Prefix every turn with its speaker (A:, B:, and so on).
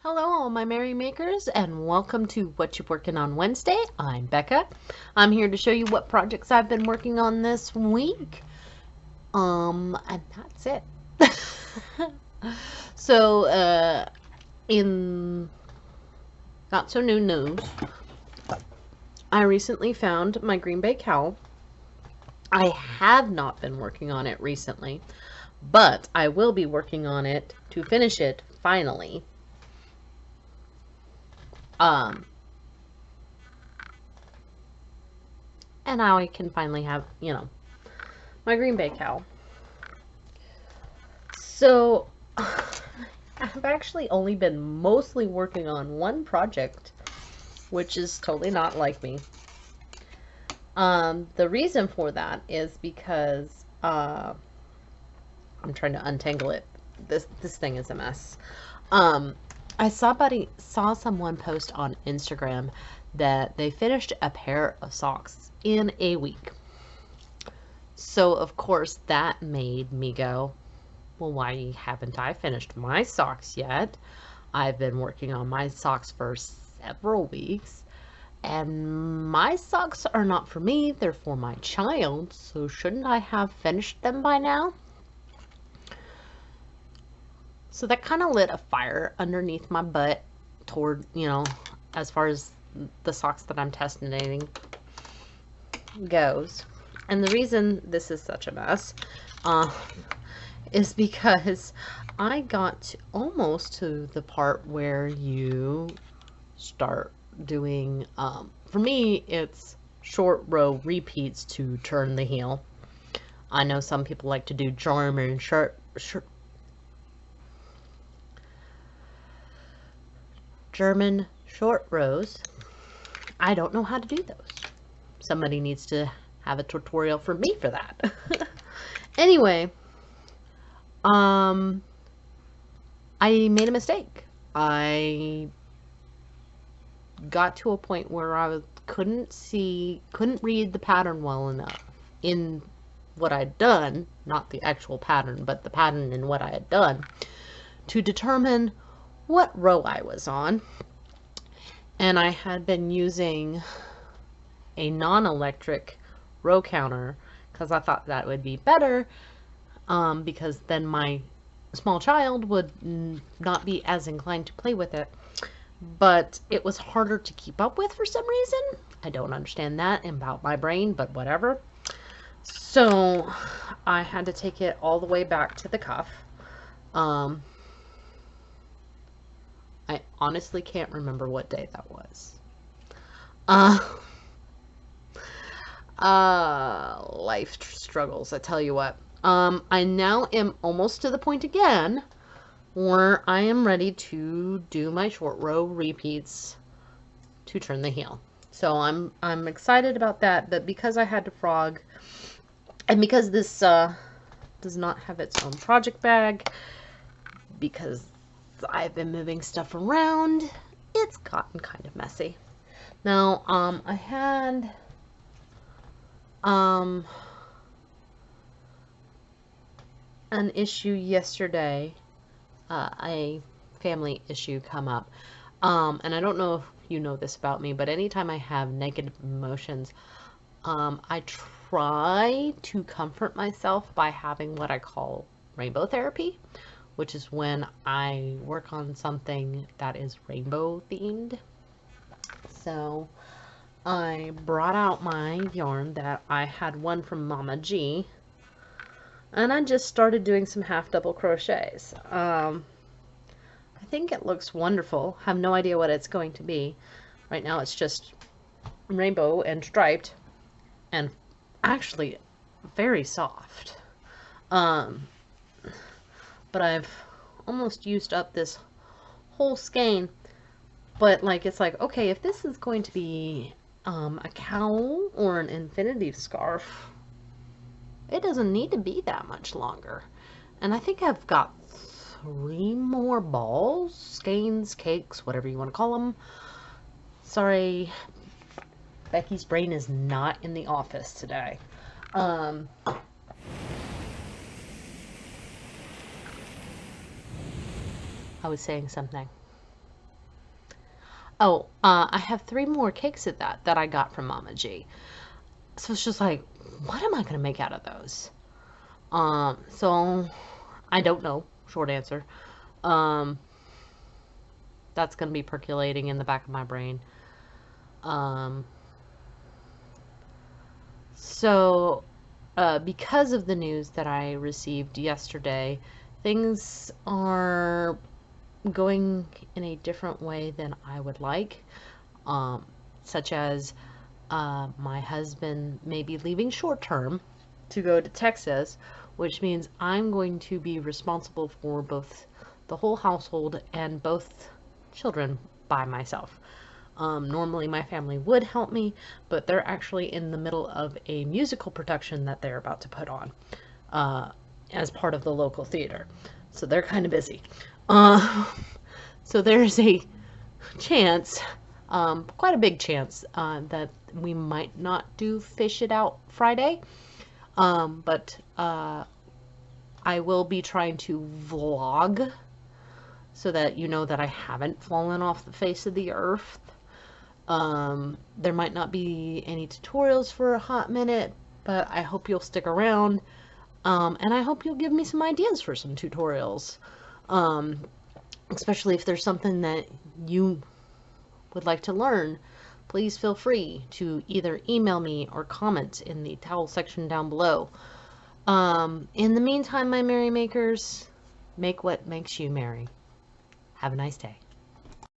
A: Hello, all my merry makers, and welcome to What You Working On Wednesday. I'm Becca. I'm here to show you what projects I've been working on this week. And that's it. So, in not so new news, I recently found my Green Bay cowl. I have not been working on it recently, but I will be working on it to finish it finally. And now I can finally have, my Green Bay cowl. So, I've actually only been mostly working on one project, which is totally not like me. The reason for that is because I'm trying to untangle it. This thing is a mess. I saw someone post on Instagram that they finished a pair of socks in a week. So of course that made me go, well, why haven't I finished my socks yet? I've been working on my socks for several weeks, and my socks are not for me, they're for my child, so shouldn't I have finished them by now? So that kind of lit a fire underneath my butt toward, as far as the socks that I'm testing goes. And the reason this is such a mess is because I got almost to the part where you start doing, for me, it's short row repeats to turn the heel. I know some people like to do German German short rows. I don't know how to do those. Somebody needs to have a tutorial for me for that. Anyway, I made a mistake. I got to a point where I couldn't read the pattern well enough in what I'd done, not the actual pattern, but the pattern in what I had done, to determine what row I was on. And I had been using a non-electric row counter because I thought that would be better, because then my small child would not be as inclined to play with it. But it was harder to keep up with for some reason. I don't understand that about my brain, but whatever. So I had to take it all the way back to the cuff. I honestly can't remember what day that was. Life struggles, I tell you what. I now am almost to the point again where I am ready to do my short row repeats to turn the heel. So I'm excited about that, but because I had to frog, and because this does not have its own project bag, because I've been moving stuff around, it's gotten kind of messy. Now, I had an issue yesterday, a family issue come up, and I don't know if you know this about me, but anytime I have negative emotions, I try to comfort myself by having what I call rainbow therapy, which is when I work on something that is rainbow themed. So I brought out my yarn that I had won from Mama G, and I just started doing some half double crochets. I think it looks wonderful. Have no idea what it's going to be. Right now it's just rainbow and striped, and actually very soft. But I've almost used up this whole skein. But like, it's like, okay, if this is going to be a cowl or an infinity scarf, it doesn't need to be that much longer. And I think I've got 3 more balls, skeins, cakes, whatever you want to call them. Sorry, Becky's brain is not in the office today. I was saying something. Oh, I have 3 more cakes of that I got from Mama G. So it's just like, what am I gonna make out of those? So I don't know. Short answer. Um, that's gonna be percolating in the back of my brain. Um, so because of the news that I received yesterday, things are going in a different way than I would like, such as my husband may be leaving short term to go to Texas, which means I'm going to be responsible for both the whole household and both children by myself. Normally, my family would help me, but they're actually in the middle of a musical production that they're about to put on uh, as part of the local theater. So they're kind of busy. Uh, so there's a chance, quite a big chance, that we might not do Fish It Out Friday. But I will be trying to vlog so that you know that I haven't fallen off the face of the earth. There might not be any tutorials for a hot minute, but I hope you'll stick around. And I hope you'll give me some ideas for some tutorials. Especially if there's something that you would like to learn, please feel free to either email me or comment in the towel section down below. In the meantime, my merrymakers, make what makes you merry. Have a nice day.